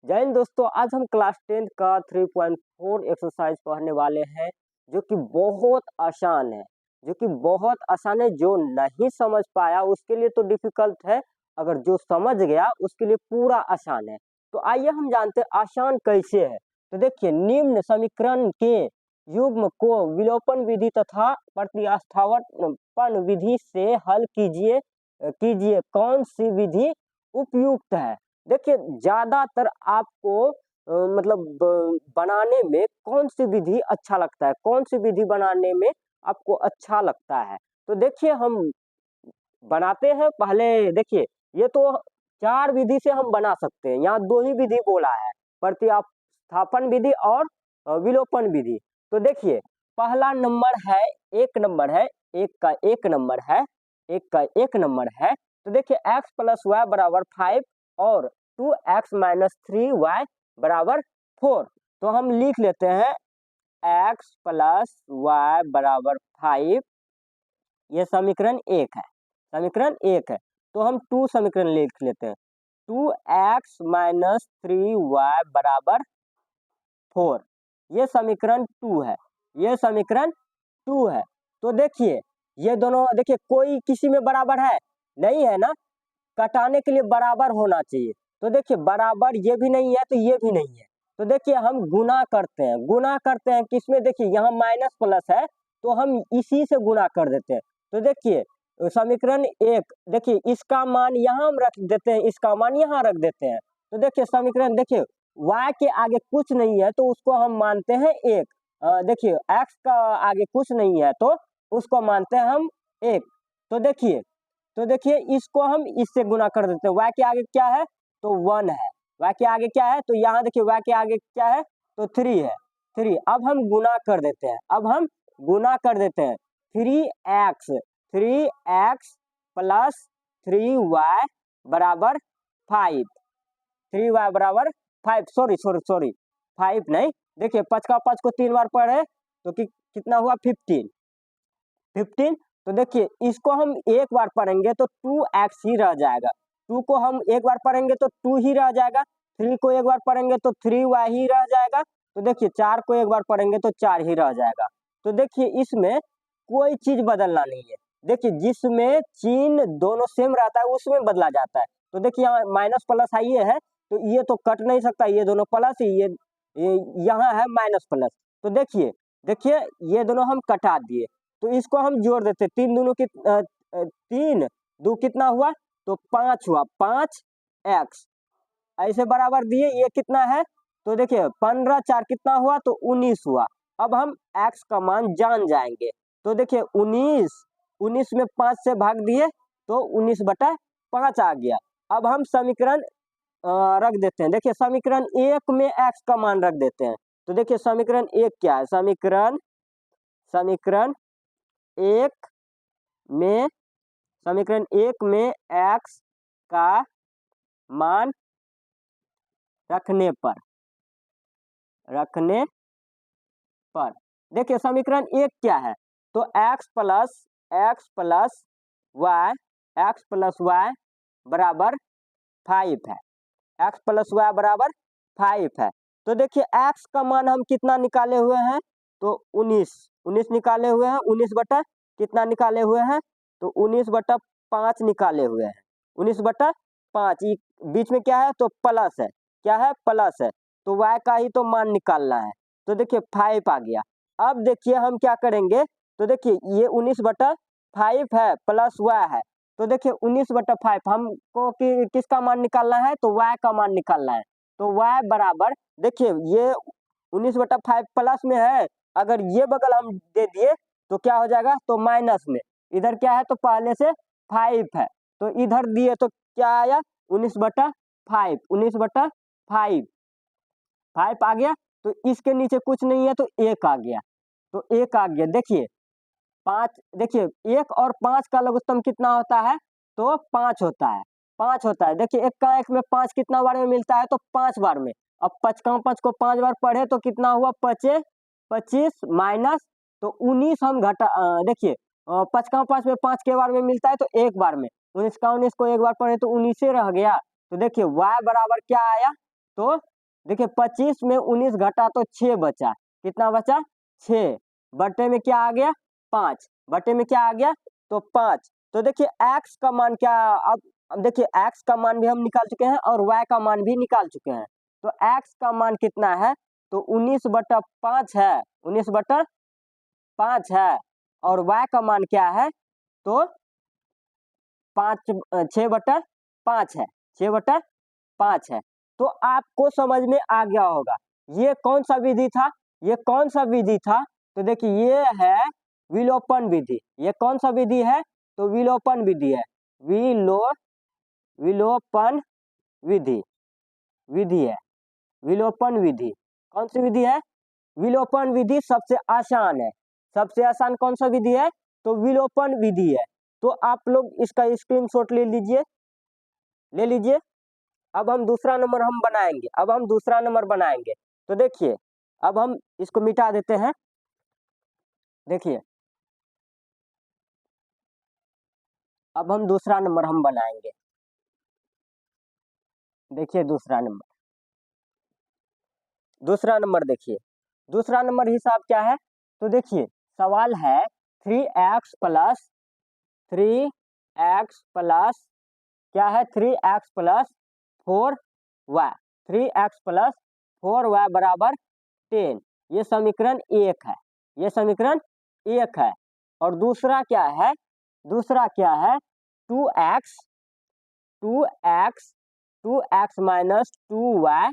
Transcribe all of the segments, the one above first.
जय हिंद दोस्तों। आज हम क्लास 10 का 3.4 एक्सरसाइज पढ़ने वाले हैं जो कि बहुत आसान है। जो नहीं समझ पाया उसके लिए तो डिफिकल्ट है, अगर जो समझ गया उसके लिए पूरा आसान है। तो आइए हम जानते हैं आसान कैसे है। तो देखिए, निम्न समीकरण के युग्म को विलोपन विधि तथा प्रतिस्थापन विधि से हल कीजिए कौन सी विधि उपयुक्त है। देखिए, ज्यादातर आपको बनाने में कौन सी विधि अच्छा लगता है, कौन सी विधि बनाने में आपको अच्छा लगता है। तो देखिए, हम बनाते हैं। पहले देखिए, ये तो चार विधि से हम बना सकते हैं, यहाँ दो ही विधि बोला है, प्रतिस्थापन विधि और विलोपन विधि। तो देखिए, पहला नंबर है, एक नंबर है, एक का एक नंबर है, एक का एक नंबर है। तो देखिए, x प्लस वाई बराबर 5 और 2x माइनस 3y बराबर 4। तो हम लिख लेते हैं x प्लस वाई बराबर 5, ये समीकरण एक है, समीकरण एक है। तो हम 2 समीकरण लिख लेते हैं, 2x माइनस 3y बराबर 4, ये समीकरण 2 है, ये समीकरण 2 है। तो देखिए, ये दोनों देखिए कोई किसी में बराबर है नहीं है ना, कटाने के लिए बराबर होना चाहिए। तो देखिए, बराबर ये भी नहीं है तो ये भी नहीं है। तो देखिए, हम गुना करते हैं किसमें, देखिए यहाँ माइनस प्लस है तो हम इसी से गुना कर देते हैं। तो देखिए, समीकरण एक, देखिए इसका मान यहाँ हम रख देते हैं, इसका मान यहाँ रख देते हैं। तो देखिए समीकरण, देखिए y के आगे कुछ नहीं है तो उसको हम मानते हैं एक। देखिए x का आगे कुछ नहीं है तो उसको मानते हैं हम एक। तो देखिए इसको हम इससे गुना कर देते हैं, y के आगे क्या है तो 1 है, y के आगे क्या है तो यहाँ देखिए y के आगे क्या है तो 3 है, 3। अब हम गुना कर देते हैं, 3x प्लस 3y बराबर 5, 3y बराबर 5, सॉरी 5 नहीं, देखिए 5 का 5 को 3 बार पढ़े तो कितना हुआ 15। तो देखिए, इसको हम एक बार पढ़ेंगे तो 2x ही रह जाएगा, 2 को हम एक बार पढ़ेंगे तो 2 ही रह जाएगा, 3 को एक बार पढ़ेंगे तो 3y ही रह जाएगा। तो देखिए 4 को एक बार पढ़ेंगे तो 4 ही रह जाएगा। तो देखिए, इसमें कोई चीज बदलना नहीं है। देखिए, जिसमें चिन्ह दोनों सेम रहता है उसमें बदला जाता है। तो देखिए, यहाँ माइनस प्लस है, ये है तो ये तो कट नहीं सकता, ये दोनों प्लस ही, ये यहाँ है माइनस प्लस। तो देखिए ये दोनों हम कटा दिए, तो इसको हम जोड़ देते, 3 दूनों की 3 दो कितना हुआ तो 5 हुआ, 5x ऐसे बराबर दिए, ये कितना है तो देखिए 15 4 कितना हुआ तो 19 हुआ। अब हम x का मान जान जाएंगे। तो देखिए 19 में 5 से भाग दिए तो 19/5 आ गया। अब हम समीकरण रख देते हैं, देखिए समीकरण एक में x का मान रख देते हैं। तो देखिए समीकरण एक क्या है, समीकरण एक में x का मान रखने पर देखिए समीकरण एक क्या है तो x प्लस y बराबर 5 है, x प्लस वाई बराबर 5 है। तो देखिए x का मान हम कितना निकाले हुए हैं तो 19 निकाले हुए हैं, 19 बटा कितना निकाले हुए हैं तो 19/5 निकाले हुए हैं, 19/5। बीच में क्या है तो प्लस है, क्या है प्लस है, तो y का ही तो मान निकालना है। तो देखिए 5 आ गया। अब देखिए हम क्या करेंगे, तो देखिए ये 19/5 है प्लस y है। तो देखिए 19/5 हमको किसका मान निकालना है तो y का मान निकालना है। तो y बराबर, देखिए ये 19/5 प्लस में है, अगर ये बगल हम दे दिए तो क्या हो जाएगा तो माइनस में, इधर क्या है तो पहले से 5 है तो इधर दिए तो क्या आया 19/5, 5 आ गया। तो इसके नीचे कुछ नहीं है तो 1 आ गया, तो 1 आ गया। देखिए 5, देखिए 1 और 5 का लघुत्तम कितना होता है तो 5 होता है, 5 होता है। देखिए 1 का 1 में 5 कितना बार में मिलता है तो 5 बार में। अब 5 का 5 को 5 बार पढ़े तो कितना हुआ 25 माइनस तो 19 हम घटा, देखिए 5 का 5 में 5 के बार में मिलता है तो एक बार में, 19 का 19 को एक बार पढ़े तो 19 रह गया। तो देखिए y बराबर क्या आया तो देखिए 25 में 19 घटा तो 6 बचा, कितना बचा 6, बटे में क्या आ गया 5, बटे में क्या आ गया तो 5। तो देखिए x का मान क्या, अब देखिए x का मान भी हम निकाल चुके हैं और y का मान भी निकाल चुके हैं। तो x का मान कितना है तो 19/5 है, 19/5 है, और y का मान क्या है तो 6/5 है, 6/5 है। तो आपको समझ में आ गया होगा ये कौन सा विधि था, ये कौन सा विधि था। तो देखिए ये है विलोपन विधि, ये कौन सा विधि है तो विलोपन विधि है, विलोपन विधि, विधि है विलोपन विधि। कौन सी विधि है विलोपन विधि, सबसे आसान है, सबसे आसान कौन सा विधि है तो विलोपन विधि है। तो आप लोग इसका स्क्रीनशॉट ले लीजिए, ले लीजिए। अब हम दूसरा नंबर हम बनाएंगे, अब हम दूसरा नंबर बनाएंगे। तो देखिए अब हम इसको मिटा देते हैं, देखिए अब हम दूसरा नंबर हम बनाएंगे। देखिए दूसरा नंबर, दूसरा नंबर देखिए, दूसरा नंबर हिसाब क्या है तो देखिए सवाल है 3x प्लस 3x प्लस क्या है 3x plus 4y, 3x plus 4y बराबर 10, ये समीकरण 1 है, ये समीकरण 1 है। और दूसरा क्या है, दूसरा क्या है 2x 2x 2x minus 2y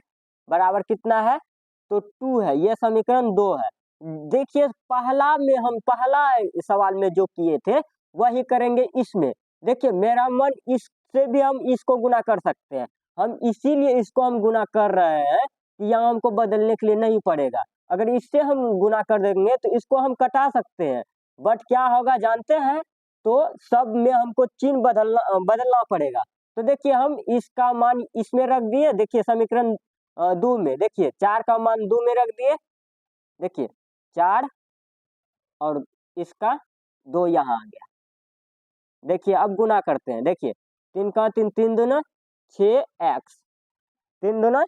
बराबर कितना है तो 2 है, ये समीकरण 2 है। देखिए पहला में हम पहला सवाल में जो किए थे वही करेंगे इसमें। देखिए मेरा मन इससे भी हम इसको गुना कर सकते हैं, हम इसीलिए इसको हम गुना कर रहे हैं कि यहाँ हमको बदलने के लिए नहीं पड़ेगा। अगर इससे हम गुना कर देंगे तो इसको हम कटा सकते हैं, बट क्या होगा जानते हैं तो सब में हमको चिन्ह बदलना पड़ेगा। तो देखिए हम इसका मान इसमें रख दिए, देखिए समीकरण 2 में, देखिए 4 का मान 2 में रख दिए, देखिए 4 और इसका 2 यहाँ आ गया। देखिए अब गुना करते हैं, देखिए 3 का 3, 3 दूना 6x, 3 दूना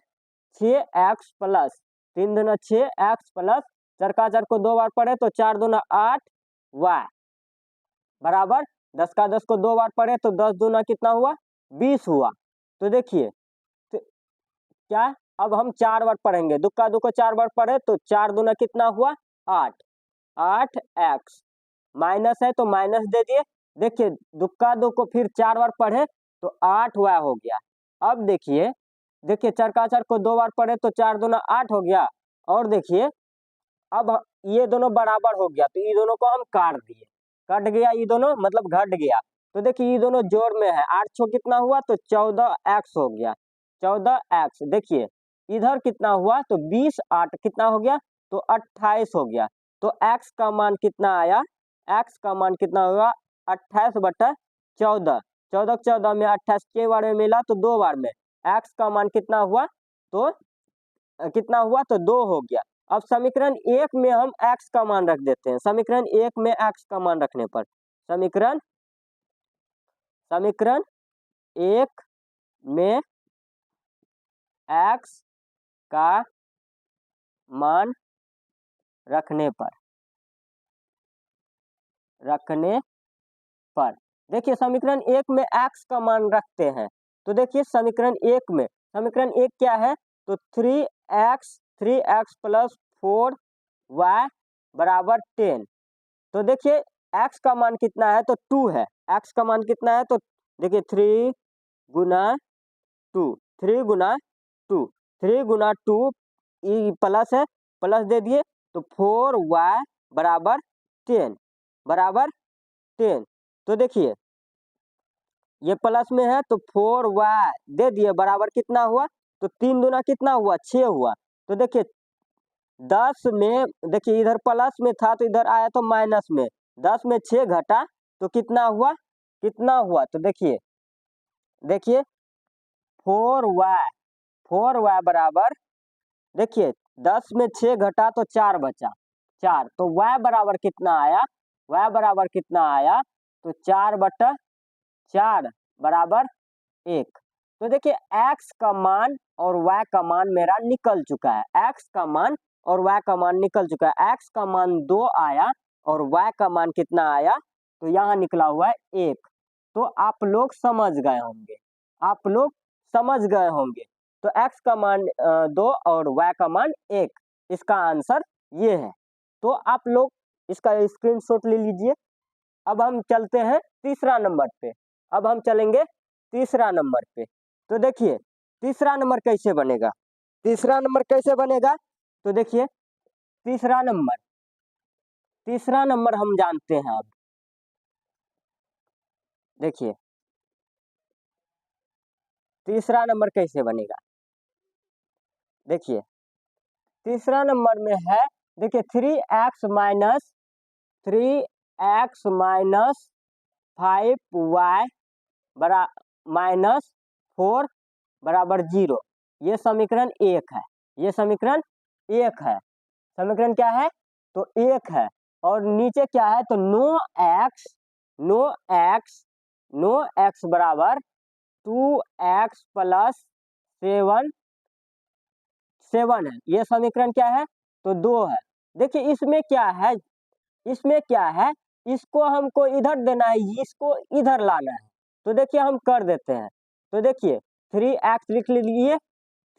6x प्लस 3 दूना 6x प्लस 4 का 4 को 2 बार पढ़े तो 4 दूना 8y बराबर 10 का 10 को 2 बार पढ़े तो 10 दूना कितना हुआ 20 हुआ। तो देखिए तो क्या अब हम 4 बार पढ़ेंगे, 2 का 2 को 4 बार पढ़े तो 4 दूना कितना हुआ 8, 8x माइनस है तो माइनस दे दिए। देखिए 2 का 2 को फिर 4 बार पढ़े तो 8y हो गया। अब देखिए, देखिए 4 का 4 को 2 बार पढ़े तो 4 दूना 8 हो गया। और देखिए अब ये दोनों बराबर हो गया तो ये दोनों को हम काट दिए, कट गया ये दोनों मतलब घट गया। तो देखिए ये दोनों जोड़ में है, 8 छो कितना हुआ तो 14x हो गया, 14x। देखिए इधर कितना हुआ तो 20 8 कितना हो गया तो 28 हो गया। तो x का मान कितना आया, x का मान कितना हुआ 28/14, 14 14 में 28 के बार में मिला तो 2 बार में, x का मान कितना हुआ तो कितना हुआ तो 2 हो गया। अब समीकरण 1 में हम x का मान रख देते हैं, समीकरण 1 में x का मान रखने पर समीकरण 1 में x का मान रखने पर देखिए समीकरण 1 में x का मान रखते हैं। तो देखिए समीकरण 1 में, समीकरण 1 क्या है तो 3x प्लस 4y बराबर 10। तो देखिए x का मान कितना है तो 2 है, x का मान कितना है तो देखिए 3 गुना 2, 3 गुना 2, 3 गुना 2 ये प्लस है, प्लस दे दिए तो 4y बराबर 10, बराबर 10। तो देखिए ये प्लस में है तो 4y दे दिए बराबर कितना हुआ तो 3 दूना कितना हुआ 6 हुआ। तो देखिए 10 में, देखिए इधर प्लस में था तो इधर आया तो माइनस में, 10 में 6 घटा तो कितना हुआ, कितना हुआ तो देखिए, देखिए 4y बराबर, देखिए 10 में 6 घटा तो 4 बचा, 4 तो y बराबर कितना आया, y बराबर कितना आया तो 4/4 बराबर 1। तो देखिए x का मान और y का मान मेरा निकल चुका है, x का मान और y का मान निकल चुका है। x का मान 2 आया और y का मान कितना आया, तो यहाँ निकला हुआ है 1। तो आप लोग समझ गए होंगे, आप लोग समझ गए होंगे। तो x का मान 2 और y का मान 1, इसका आंसर ये है। तो आप लोग इसका स्क्रीनशॉट ले लीजिए। अब हम चलते हैं तीसरा नंबर पे, अब हम चलेंगे तीसरा नंबर पे। तो देखिए तीसरा नंबर कैसे बनेगा, तीसरा नंबर कैसे बनेगा, तो देखिए तीसरा नंबर, तीसरा नंबर हम जानते हैं। अब देखिए तीसरा नंबर कैसे बनेगा, देखिए तीसरा नंबर में है, देखिए 3x माइनस 5y बरा माइनस 4 बराबर 0। ये समीकरण 1 है, ये समीकरण 1 है। समीकरण क्या है, तो 1 है। और नीचे क्या है, तो नो एक्स बराबर 2x प्लस 7 है। ये समीकरण क्या है, तो 2 है। देखिए इसमें क्या है, इसमें क्या है, इसको हमको इधर देना है, इसको इधर लाना है। तो देखिए हम कर देते हैं। तो देखिए 3x लिख लीजिए,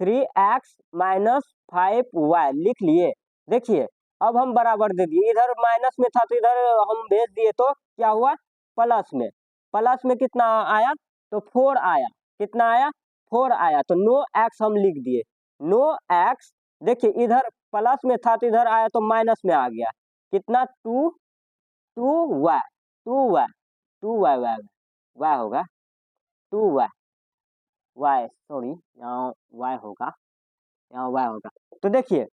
3x माइनस 5y लिख लिए। देखिए अब हम बराबर दे दिए, इधर माइनस में था तो इधर हम भेज दिए, तो क्या हुआ, प्लस में। प्लस में कितना आया, तो 4 आया। कितना आया, 4 आया। तो नो एक्स हम लिख दिए, नो एक्स। देखिए इधर प्लस में था तो इधर आया तो माइनस में आ गया। कितना, 2 2y 2y वाई वाई होगा 2y वाई, सॉरी यहाँ y होगा, यहाँ y होगा। तो देखिए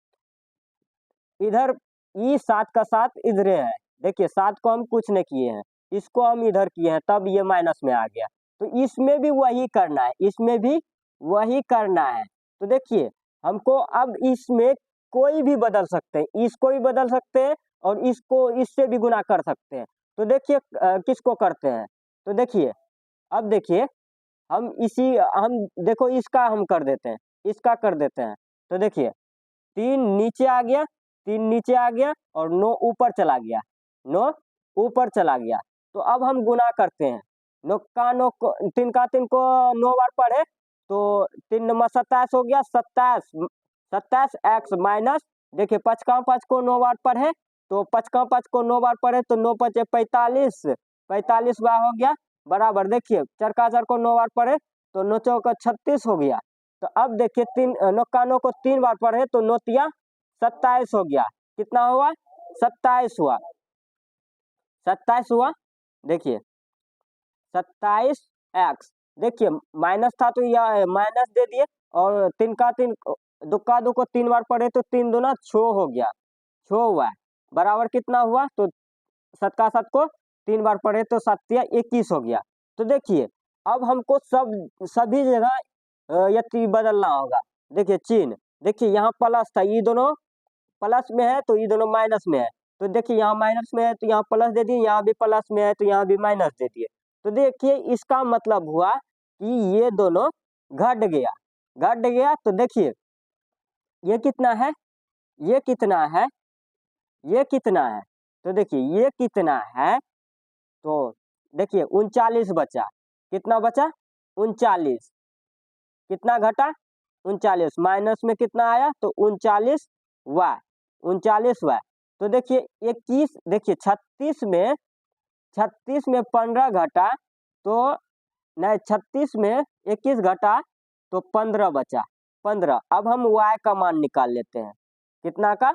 इधर ई 7 का 7 इधर है। देखिए 7 को हम कुछ नहीं किए हैं, इसको हम इधर किए हैं, तब ये माइनस में आ गया। तो इसमें भी वही करना है, इसमें भी वही करना है। तो देखिए हमको अब इसमें कोई भी बदल सकते हैं, इसको भी बदल सकते हैं और इसको इससे भी गुना कर सकते हैं। तो देखिए किसको करते हैं, तो देखिए अब देखिए हम देखो इसका हम कर देते हैं, इसका कर देते हैं। तो देखिए 3 नीचे आ गया, 3 नीचे आ गया और 9 ऊपर चला गया, 9 ऊपर चला गया। तो अब हम गुना करते हैं, 9 का 9 को 3 का 3 को 9 बार पढ़े तो 3 नंबर 27 हो गया, 27 27 एक्स माइनस, देखिए 5 का 5 को 9 बार पढ़े तो 5 का 5 को 9 बार पढ़े तो 9 पचे 45, 45 बार हो गया बराबर। देखिए 4 का 4 को 9 बार पढ़े तो 9 चौका 36 हो गया। तो अब देखिए 3 9 का 9 को 3 बार पढ़े तो 9 तिया 27 हो गया। कितना हुआ, 27 हुआ, 27 हुआ। देखिए 27 एक्स, देखिए माइनस था तो यह माइनस दे दिए और 3 का 3 दुक्का 2 को 3 बार पढ़े तो 3 दूना 6 हो गया, 6 हुआ बराबर। कितना हुआ, तो 7 का 7 को 3 बार पढ़े तो 7 तिया 21 हो गया। तो देखिए अब हमको सभी जगह यति बदलना होगा। देखिए चिन्ह, देखिए यहाँ प्लस था, ये दोनों प्लस में है तो ये दोनों माइनस में है। तो देखिए यहाँ माइनस में है तो यहाँ प्लस दे दिए, यहाँ भी प्लस में है तो यहाँ भी माइनस दे दिए। तो देखिए इसका मतलब हुआ कि ये दोनों घट गया, घट गया। तो देखिए ये कितना है, ये कितना है, ये कितना है, तो देखिए ये कितना है, तो देखिए 39 बचा। कितना बचा, 39। कितना घटा, 39। माइनस में कितना आया, तो 39 वाई, 39 वाई। तो देखिए 21, देखिए 36 में 15 घटा तो नहीं, 36 में 21 घटा तो 15 बचा, 15। अब हम y का मान निकाल लेते हैं, कितना का,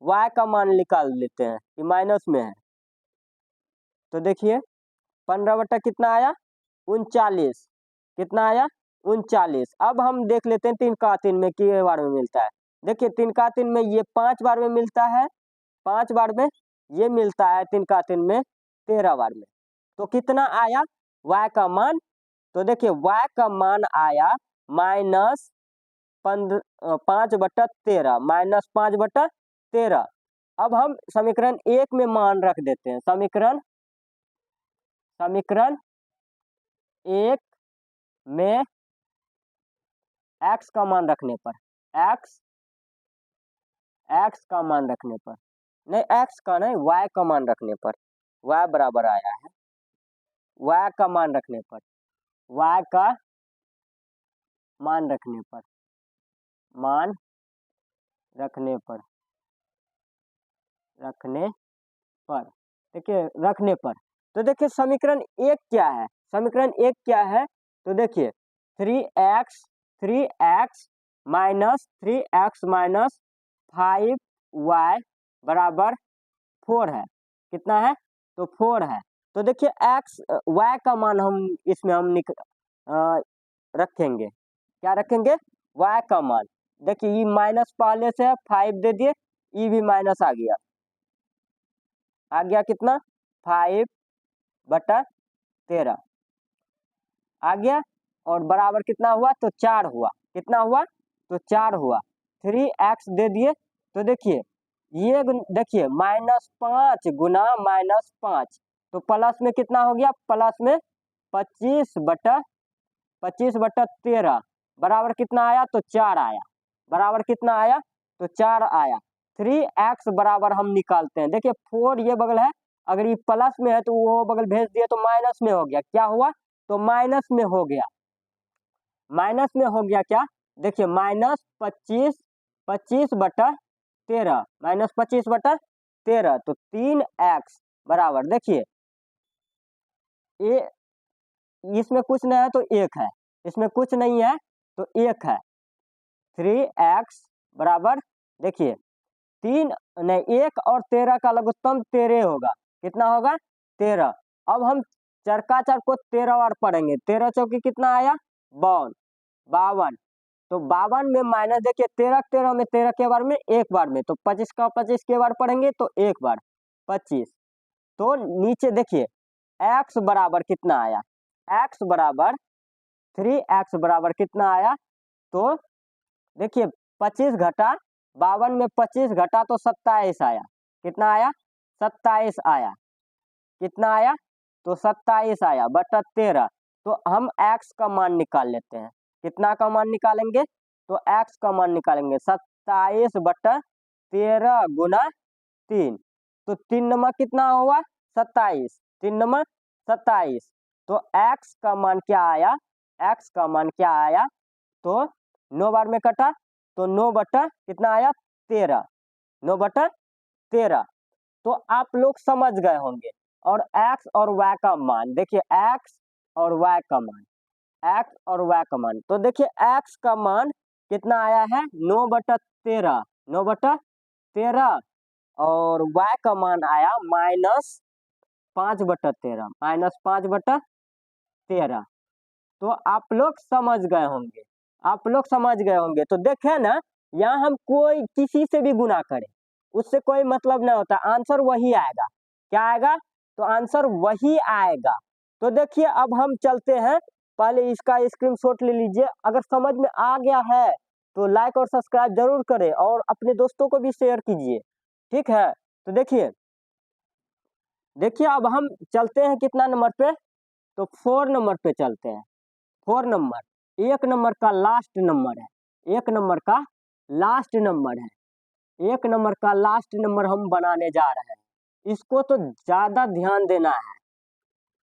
y का मान निकाल लेते हैं कि माइनस में है। तो देखिए 15 बटा कितना आया, 39। कितना आया, 39। अब हम देख लेते हैं 3 का 3 में कितने बार में मिलता है। देखिए 3 का 3 में ये 5 बार में मिलता है, 5 बार में ये मिलता है, 3 का 3 में 13 बार में। तो कितना आया y का मान, तो देखिए y का मान आया माइनस 5/13, माइनस 5/13। अब हम समीकरण 1 में मान रख देते हैं, समीकरण 1 में एक्स का मान रखने पर, एक्स एक्स का मान रखने पर, नहीं एक्स का नहीं, वाई का मान रखने पर, वाई बराबर आया है, वाई का मान रखने पर, वाई का मान रखने पर, मान रखने पर, रखने पर, देखिए रखने पर, तो देखिए समीकरण एक क्या है, समीकरण एक क्या है, तो देखिए 3x minus 3x minus 5y बराबर 4 है, कितना है, तो 4 है। तो देखिए x y का मान हम इसमें हम रखेंगे, क्या रखेंगे, y का मान, देखिए ये माइनस पहले से है, 5 दे दिए, ये भी माइनस आ गया, कितना, 5/13 आ गया, और बराबर कितना हुआ, तो 4 हुआ, कितना हुआ, तो 4 हुआ, 3x दे दिए, तो देखिए ये देखिए -5 गुना -5, तो प्लस में कितना हो गया, प्लस में 25/13 बराबर कितना आया, तो 4 आया, बराबर कितना आया, तो 4 आया। 3x बराबर हम निकालते हैं, देखिए 4 ये बगल है, अगर ये प्लस में है तो वो बगल भेज दिए तो माइनस में हो गया, क्या हुआ, तो माइनस में हो गया, माइनस में हो गया क्या, देखिए -25/13 -25/13, तो 3x बराबर, देखिए ये इसमें कुछ नहीं है तो 1 है, इसमें कुछ नहीं है तो 1 है, 3x बराबर, देखिए 3 नहीं 1 और 13 का लघुत्तम 13 होगा, कितना होगा, 13। अब हम चरका चर को 13 बार पढ़ेंगे, 13 चौकी कितना आया, 52, तो 52 में माइनस, देखिए 13 13 में 13 के बार में एक बार में, तो 25 का 25 के बार पढ़ेंगे तो एक बार 25, तो नीचे देखिए x बराबर कितना आया, x बराबर 3x बराबर कितना आया, तो देखिए 25 घटा 52 में 25 घटा तो 27 आया, कितना आया, 27 आया, कितना आया, तो 27 आया बटा 13, तो हम x का मान निकाल लेते हैं, कितना का मान निकालेंगे, तो x का मान निकालेंगे 27/13 गुना 3, तो 3 नंबर कितना हुआ, 27, 3 नंबर 27, तो x का मान क्या आया, x का मान क्या आया, तो 9 बार में कटा तो 9 बटा कितना आया, 13, 9/13, तो आप लोग समझ गए होंगे। और x और y का मान, देखिए x और y का मान, x और y का मान, तो देखिए x का मान कितना आया है, 9/13, 9/13, और y का मान आया -5/13, -5/13, तो आप लोग समझ गए होंगे, आप लोग समझ गए होंगे। तो देखे ना, यहाँ हम कोई किसी से भी गुना करें उससे कोई मतलब नहीं होता, आंसर वही आएगा, क्या आएगा, तो आंसर वही आएगा। तो देखिए अब हम चलते हैं, पहले इसका स्क्रीनशॉट ले लीजिए, अगर समझ में आ गया है तो लाइक और सब्सक्राइब जरूर करें और अपने दोस्तों को भी शेयर कीजिए, ठीक है। तो देखिए देखिए अब हम चलते हैं कितना नंबर पे, तो 4 नंबर पे चलते हैं, 4 नंबर, एक नंबर का लास्ट नंबर है, एक नंबर का लास्ट नंबर है, एक नंबर का लास्ट नंबर हम बनाने जा रहे हैं, इसको तो ज्यादा ध्यान देना है,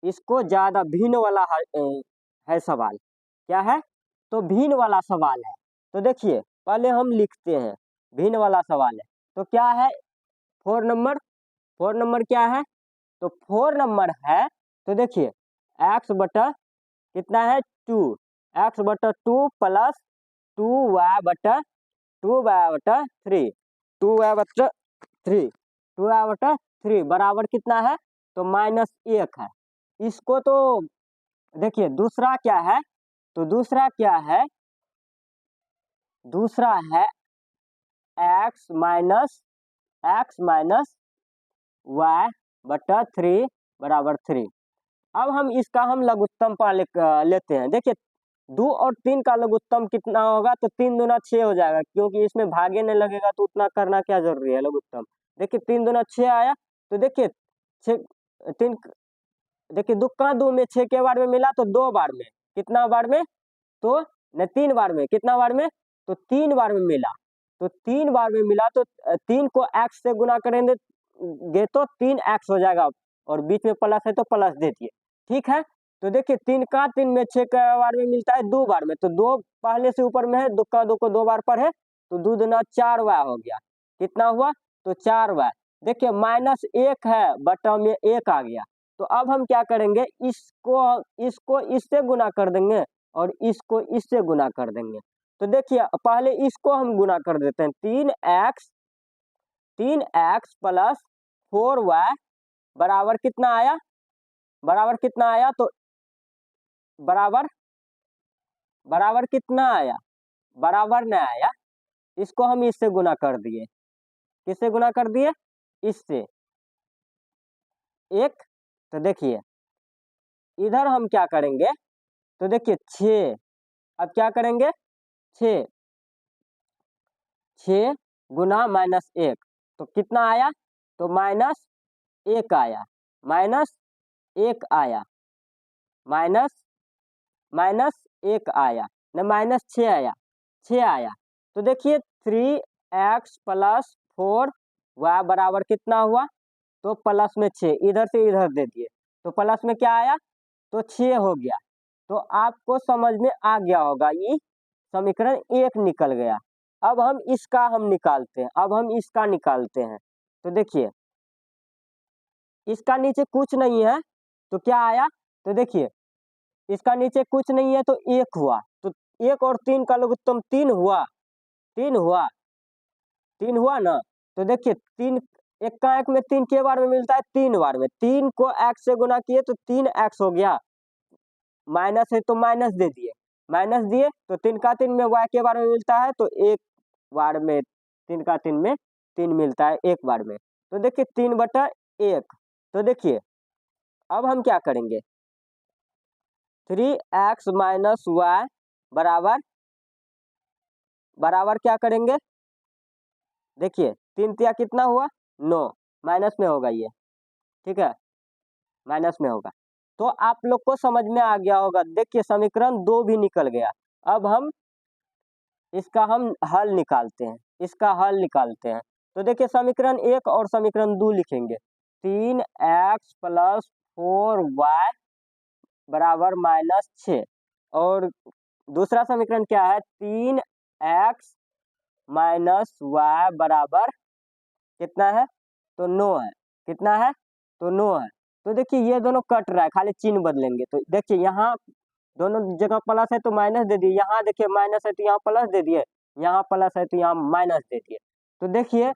इसको ज्यादा, भिन्न वाला है सवाल, क्या है, तो भिन्न वाला सवाल है। तो देखिए पहले हम लिखते हैं, भिन्न वाला सवाल है, तो क्या है, 4 नंबर, 4 नंबर क्या है, तो 4 नंबर है, तो देखिए x बटा कितना है, 2, x/2 plus 2y/3, 2y/3, 2y/3 बराबर कितना है, तो -1 है। इसको तो देखिए दूसरा क्या है, तो दूसरा क्या है, दूसरा है x माइनस y/3 बराबर 3। अब हम इसका हम लघुत्तम पहले लेते हैं, देखिए 2 और 3 का लघुत्तम कितना होगा, तो 3 दूना 6 हो जाएगा, क्योंकि इसमें भागे नहीं लगेगा तो उतना करना क्या जरूरी है लघुत्तम, देखिए 3 दूना 6 आया, तो देखिए 6 3, देखिए 2 का 2 में 6 के बार में मिला तो 2 बार में, कितना बार में, तो न 3 बार में, कितना बार में, तो 3 बार में मिला, तो 3 बार में मिला तो 3 को x से गुना करेंगे तो 3x हो जाएगा, और बीच में प्लस है तो प्लस दे दिए, ठीक है। तो देखिए 3 का 3 में 6 का बार में मिलता है 2 बार में, तो 2 पहले से ऊपर में है, 2 का 2 को 2 बार पर है, तो 2 दूना 4 y हो गया, कितना हुआ, तो 4 y। देखिए -1 है, बटा में 1 आ गया, तो अब हम क्या करेंगे, इसको इससे गुना कर देंगे और इसको इससे गुना कर देंगे। तो देखिए पहले इसको हम गुना कर देते हैं, 3x प्लस 4y बराबर कितना आया, बराबर कितना आया, तो बराबर कितना आया, बराबर नहीं आया, इसको हम इससे गुना कर दिए, किससे गुना कर दिए, इससे एक। तो देखिए इधर हम क्या करेंगे, तो देखिए 6, अब क्या करेंगे, 6 गुना -1, तो कितना आया, तो -1 आया, -1 आया, -1 आया, न -6 आया, 6 आया। तो देखिए 3x प्लस 4y बराबर कितना हुआ, तो प्लस में 6, इधर से इधर दे दिए, तो प्लस में क्या आया, तो 6 हो गया। तो आपको समझ में आ गया होगा, ये समीकरण 1 निकल गया। अब हम इसका निकालते हैं, अब हम इसका निकालते हैं। तो देखिए इसका नीचे कुछ नहीं है, तो क्या आया, तो देखिए इसका नीचे कुछ नहीं है तो 1 हुआ, तो 1 और 3 का लघुत्तम 3 हुआ, 3 हुआ, 3 हुआ ना। तो देखिए 3, 1 का 1 में 3 के बार में मिलता है, 3 बार में, 3 को x से गुना किए तो 3x हो गया, माइनस है तो माइनस दे दिए, माइनस दिए तो 3 का 3 में y के बार में मिलता है, तो 1 बार में 3 का 3 में 3 मिलता है 1 बार में। तो देखिए 3/1। तो देखिए अब हम क्या करेंगे, 3x माइनस y बराबर क्या करेंगे, देखिए 3 तिया कितना हुआ, 9, माइनस में होगा ये, ठीक है, माइनस में होगा। तो आप लोग को समझ में आ गया होगा, देखिए समीकरण 2 भी निकल गया। अब हम इसका हल निकालते हैं, इसका हल निकालते हैं। तो देखिए समीकरण 1 और समीकरण 2 लिखेंगे, 3x प्लस 4y बराबर -6, और दूसरा समीकरण क्या है, 3x माइनस y बराबर कितना है, तो 9 है, कितना है, तो 9 है। तो देखिए ये दोनों कट रहा है, खाली चिन्ह बदलेंगे, तो देखिए यहाँ दोनों जगह प्लस है तो माइनस दे दिए, यहाँ देखिए माइनस है तो यहाँ प्लस दे दिए, यहाँ प्लस है तो यहाँ माइनस दे दिए। तो देखिए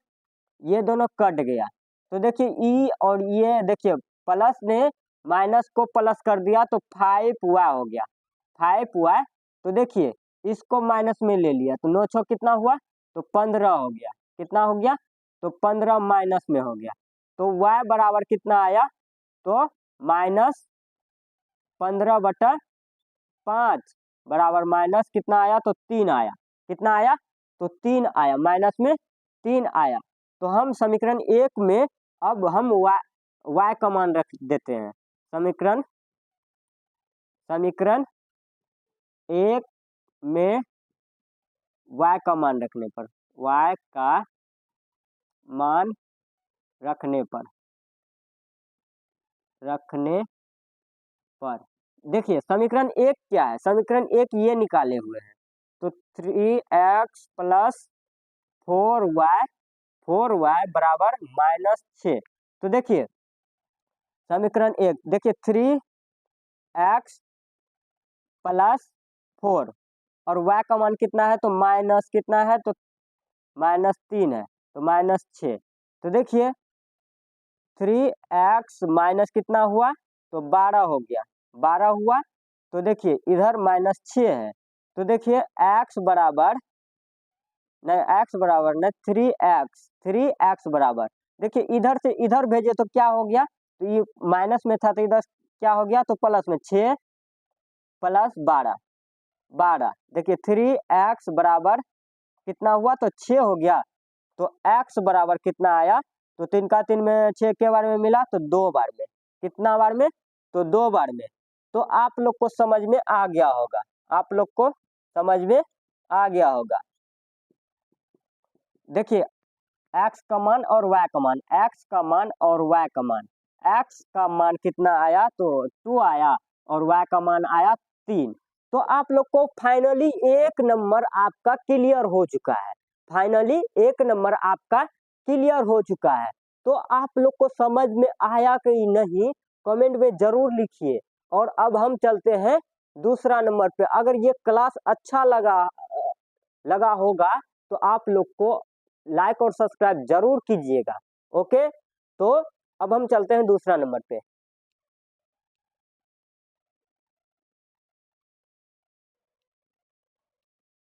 ये दोनों कट गया, तो देखिए ई और ये देखिए प्लस ने माइनस को प्लस कर दिया, तो 5y हो गया, 5y। तो देखिए इसको माइनस में ले लिया, तो 9 छः कितना हुआ, तो 15 हो गया, कितना हो गया, तो 15 माइनस में हो गया। तो y बराबर कितना आया, तो -15/5 बराबर माइनस कितना आया, तो 3 आया, कितना आया, तो 3 आया, माइनस में 3 आया। तो हम समीकरण 1 में अब हम y का मान रख देते हैं, समीकरण 1 में y का मान रखने पर, y का मान रखने पर देखिए समीकरण 1 क्या है, समीकरण 1 ये निकाले हुए हैं, तो 3x प्लस 4y बराबर -6। तो देखिए समीकरण 1 देखिए 3x प्लस 4 और y का मान कितना है, तो माइनस कितना है, तो -3 है, तो -6। तो देखिए 3x माइनस कितना हुआ, तो 12 हो गया, 12 हुआ। तो देखिए इधर -6 है, तो देखिए x बराबर नहीं, x बराबर नहीं 3x बराबर, देखिए इधर से इधर भेजे तो क्या हो गया, तो ये माइनस में था तो इधर क्या हो गया, तो प्लस में 6 प्लस 12, देखिए 3x बराबर कितना हुआ, तो 6 हो गया। तो x बराबर कितना आया, तो 3 का 3 में 6 के बार में मिला, तो 2 बार में, कितना बार में, तो 2 बार में। तो आप लोग को समझ में आ गया होगा, आप लोग को समझ में आ गया होगा। देखिए x का मान और y का मान, x का मान और y का मान, x का मान कितना आया तो 2 आया और y का मान आया 3। तो आप लोग को फाइनली एक नंबर आपका क्लियर हो चुका है, फाइनली एक नंबर आपका क्लियर हो चुका है। तो आप लोग को समझ में आया कि नहीं कमेंट में जरूर लिखिए। और अब हम चलते हैं दूसरा नंबर पे। अगर ये क्लास अच्छा लगा होगा तो आप लोग को लाइक और सब्सक्राइब जरूर कीजिएगा। ओके, तो अब हम चलते हैं दूसरा नंबर पे।